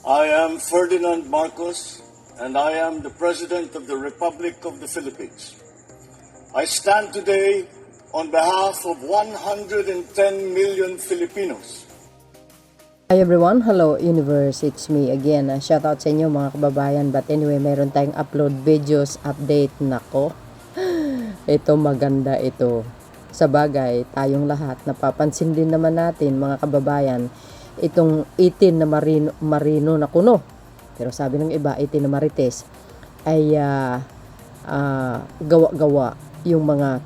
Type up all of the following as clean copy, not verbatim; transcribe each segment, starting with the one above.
I am Ferdinand Marcos, and I am the President of the Republic of the Philippines. I stand today on behalf of 110 million Filipinos. Hi everyone, hello universe, it's me again. Shoutout sa inyo mga kababayan. But anyway, meron tayong upload videos, update. Nako, ito maganda ito. Sa bagay, tayong lahat, napapansin din naman natin mga kababayan, itong 18 na marino na kuno. Pero sabi ng iba, 18 na marites, ay gawa-gawa yung mga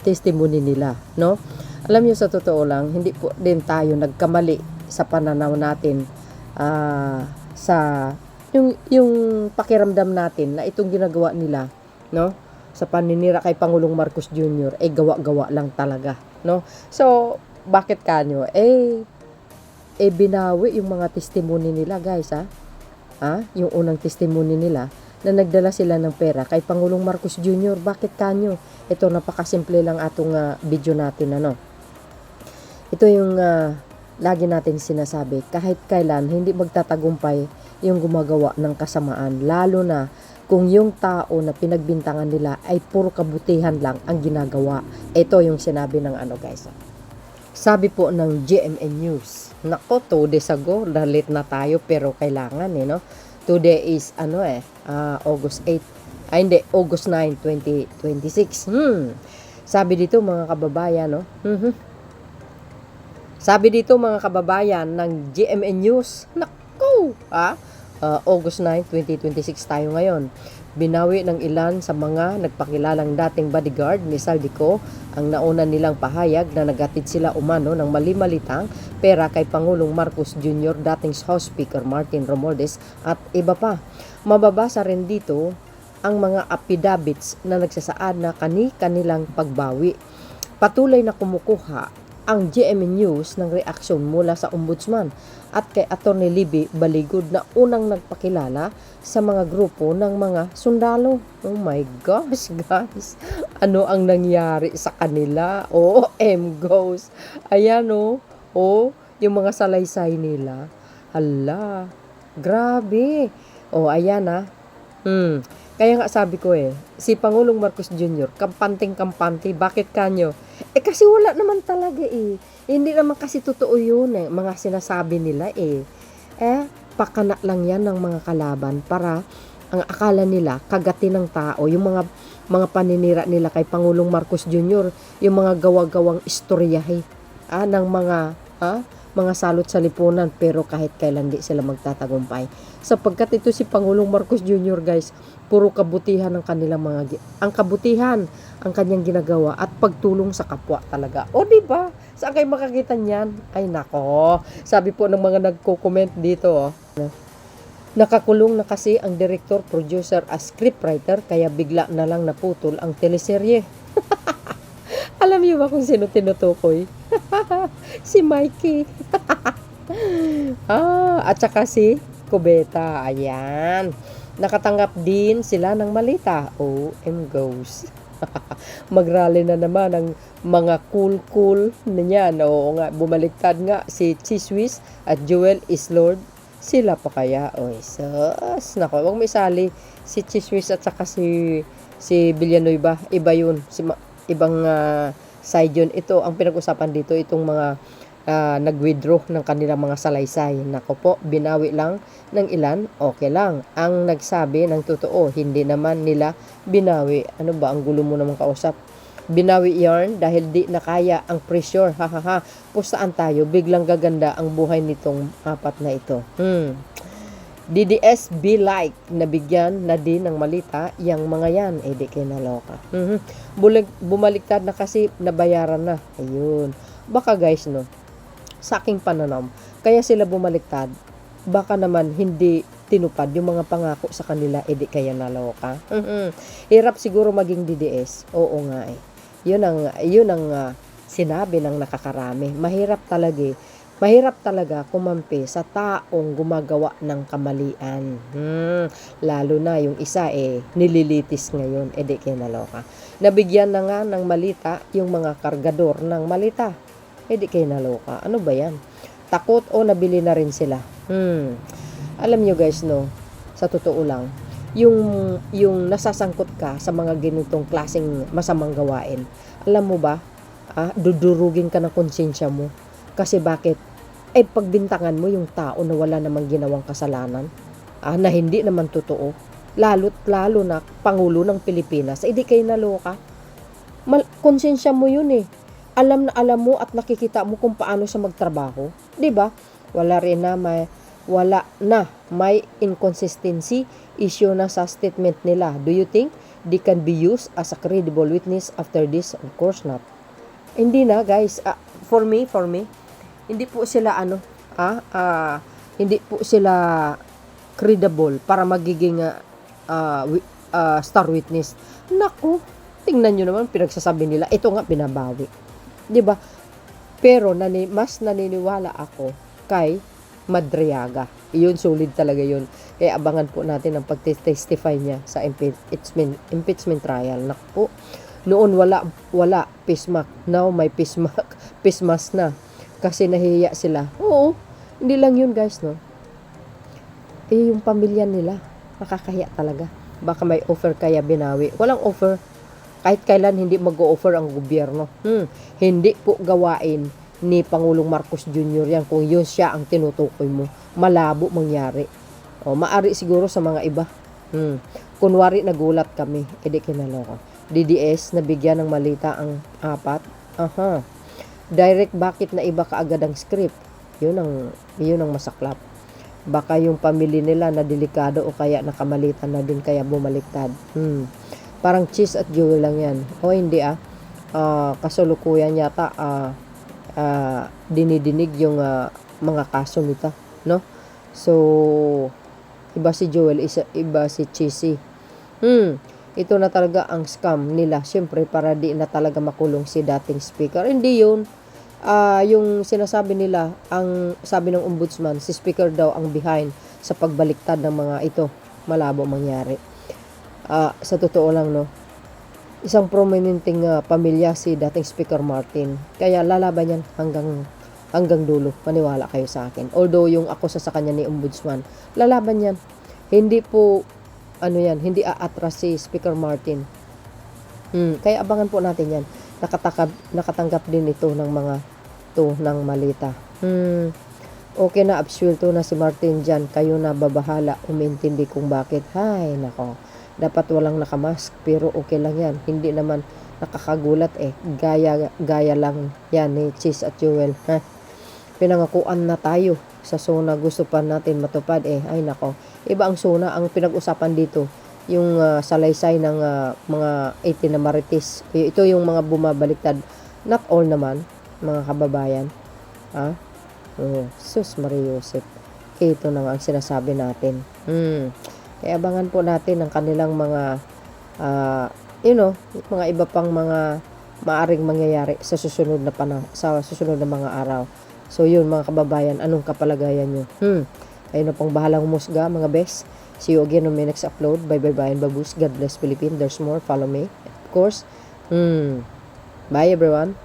testimony nila, no? Alam niyo, sa totoo lang, hindi po din tayo nagkamali sa pananaw natin sa yung pakiramdam natin na itong ginagawa nila, no, sa paninira kay Pangulong Marcos Jr. Gawa-gawa lang talaga, no? So bakit kanyo binawi yung mga testimony nila, guys, yung unang testimony nila na nagdala sila ng pera kay Pangulong Marcos Jr. Bakit kanyo? Ito, napakasimple lang atong video natin, ano. Ito yung lagi natin sinasabi, kahit kailan hindi magtatagumpay yung gumagawa ng kasamaan, lalo na kung yung tao na pinagbintangan nila ay puro kabutihan lang ang ginagawa. Ito yung sinabi ng guys. Sabi po ng GMA News. Nako, 2 days ago, dalit na tayo pero kailangan, no? Today is August 8. August 9, 2026. Sabi dito mga kababayan, no? Sabi dito mga kababayan ng GMA News, nako, August 9, 2026 tayo ngayon. Binawi ng ilan sa mga nagpakilalang dating bodyguard ni Saldico ang nauna nilang pahayag na nagatid sila umano ng mali-malitang pera kay Pangulong Marcos Jr., dating House Speaker Martin Romualdez at iba pa. Mababasa rin dito ang mga affidavits na nagsasaad na kanilang pagbawi. Patuloy na kumukuha ang GMA News ng reaksyon mula sa Ombudsman at kay Atty. Libby Baligod na unang nagpakilala sa mga grupo ng mga sundalo. Oh my gosh, guys. Ano ang nangyari sa kanila? Goes. Ayan, yung mga salaysay nila. Hala, grabe. Ayan, Kaya nga sabi ko si Pangulong Marcos Jr., kampanting-kampante, bakit kanyo? Kasi wala naman talaga Hindi naman kasi totoo yun mga sinasabi nila pakana lang yan ng mga kalaban para ang akala nila kagatin ng tao, yung mga paninira nila kay Pangulong Marcos Jr., yung mga gawa-gawang istoryahe ng mga salot sa lipunan, pero kahit kailan di sila magtatagumpay. Sapagkat ito si Pangulong Marcos Jr., guys, puro kabutihan ang kanilang ang kabutihan ang kanyang ginagawa at pagtulong sa kapwa talaga. Di ba? Saan kayo makakita niyan? Ay nako. Sabi po ng mga nagko-comment dito, nakakulong na kasi ang director, producer at scriptwriter kaya bigla na lang naputol ang teleserye. Alam niyo ba kung sino tinutukoy? Si Mikey. At saka si Cubeta. Ayan. Nakatanggap din sila ng malita. Goes. Magrally na naman ang mga cool na niyan. Oo nga, bumaliktad nga si Chiswis at Joel Islord. Sila pa kaya? Sus. Nako, wag may sali si Chiswis at saka si Villanueva. Iba yun. Ibang side yun. Ito, ang pinag-usapan dito, itong mga nag-withdraw ng kanilang mga salaysay. Nako po, binawi lang ng ilan, okay lang. Ang nagsabi ng totoo, hindi naman nila binawi. Ano ba, ang gulo mo naman kausap. Binawi yarn dahil di na kaya ang pressure. Pustaan tayo, biglang gaganda ang buhay nitong apat na ito. DDS be like, nabigyan na din ng malita yang mga yan, di kayo naloka. Bumaliktad na kasi nabayaran na. Ayun. Baka guys, sa aking pananaw, kaya sila bumaliktad, baka naman hindi tinupad yung mga pangako sa kanila, di kaya naloka. Hirap siguro maging DDS. Oo nga Yun ang sinabi ng nakakarami. Mahirap talaga kumampi sa taong gumagawa ng kamalian. Lalo na yung isa nililitis ngayon, di kaya naloka. Nabigyan na nga ng malita yung mga kargador ng malita. Di kayo naloka. Ano ba yan? Takot o nabili na rin sila? Alam nyo guys, no, sa totoo lang, yung nasasangkot ka sa mga ganitong klaseng masamang gawain, alam mo ba, dudurugin ka ng konsensya mo. Kasi bakit? Pagbintangan mo yung tao na wala namang ginawang kasalanan, na hindi naman totoo. Lalo na Pangulo ng Pilipinas, di kayo naloka. Konsensya mo yun eh. Alam na alam mo at nakikita mo kung paano siya magtrabaho. 'Di ba? Wala na may inconsistency issue na sa statement nila. Do you think they can be used as a credible witness after this? Of course not. Hindi na guys. For me, hindi po sila hindi po sila credible para magiging star witness. Naku, tingnan nyo naman pinagsasabi nila. Ito nga binabawi. 'Di ba? Pero mas naniniwala ako kay Madriaga. Iyon, solid talaga yun. Kaya abangan po natin ang pag-testify niya sa impeachment trial. Naku, noon wala pismak. Now may pismas na. Kasi nahihiya sila. Oo, hindi lang yun guys, no? Yung pamilya nila, nakakahiya talaga. Baka may offer kaya binawi. Walang offer. Kahit kailan hindi mag-o-offer ang gobyerno. Hindi po gawain ni Pangulong Marcos Jr. yan kung yun siya ang tinutukoy mo. Malabo mangyari. Maari siguro sa mga iba. Kunwari nagulat kami, edi kinaloko. DDS, nabigyan ng malita ang 4. Direct, bakit na iba kaagad ang script? Yun ang masaklap. Baka yung pamilya nila na delikado o kaya nakamalita na din kaya bumaliktad. Parang cheese at jewel lang yan. O hindi kasulukuyan yata dinidinig yung mga kaso nito, no? So, iba si Joel, iba si Cheesy. Ito na talaga ang scam nila. Siyempre, para di na talaga makulong si dating speaker. Hindi yun. Yung sinasabi nila, ang sabi ng ombudsman, si speaker daw ang behind sa pagbaliktad ng mga ito. Malabo mangyari. Sa totoo lang, no? Isang prominenteng pamilya si dating Speaker Martin. Kaya lalaban yan hanggang dulo. Maniwala kayo sa akin. Although yung ako sa kanya ni Ombudsman, lalaban yan. Hindi po, hindi aatras si Speaker Martin. Kaya abangan po natin yan. Nakatanggap din ito ng mga ng malita. Okay na, absuelto na si Martin dyan. Kayo na babahala, umintindi kung bakit. Hay, nako. Dapat walang nakamask, pero okay lang yan. Hindi naman nakakagulat Gaya lang yan ni Cheese at Jewel. Pinangakuan na tayo sa SONA. Gusto pa natin matupad Ay nako. Iba ang SONA. Ang pinag-usapan dito, yung salaysay ng mga 18 na marites. Ito yung mga bumabaliktad. Not all naman, mga kababayan. Sus Maria Joseph. Ito na nga ang sinasabi natin. Kaya abangan po natin ang kanilang mga mga iba pang mga maaring mangyayari sa susunod na mga araw. So yun mga kababayan, anong kapalagayan nyo? Ayun na pong bahalang humusga mga best. See you again on my next upload. Bye and babus. God bless Philippines. There's more. Follow me. Of course. Bye everyone.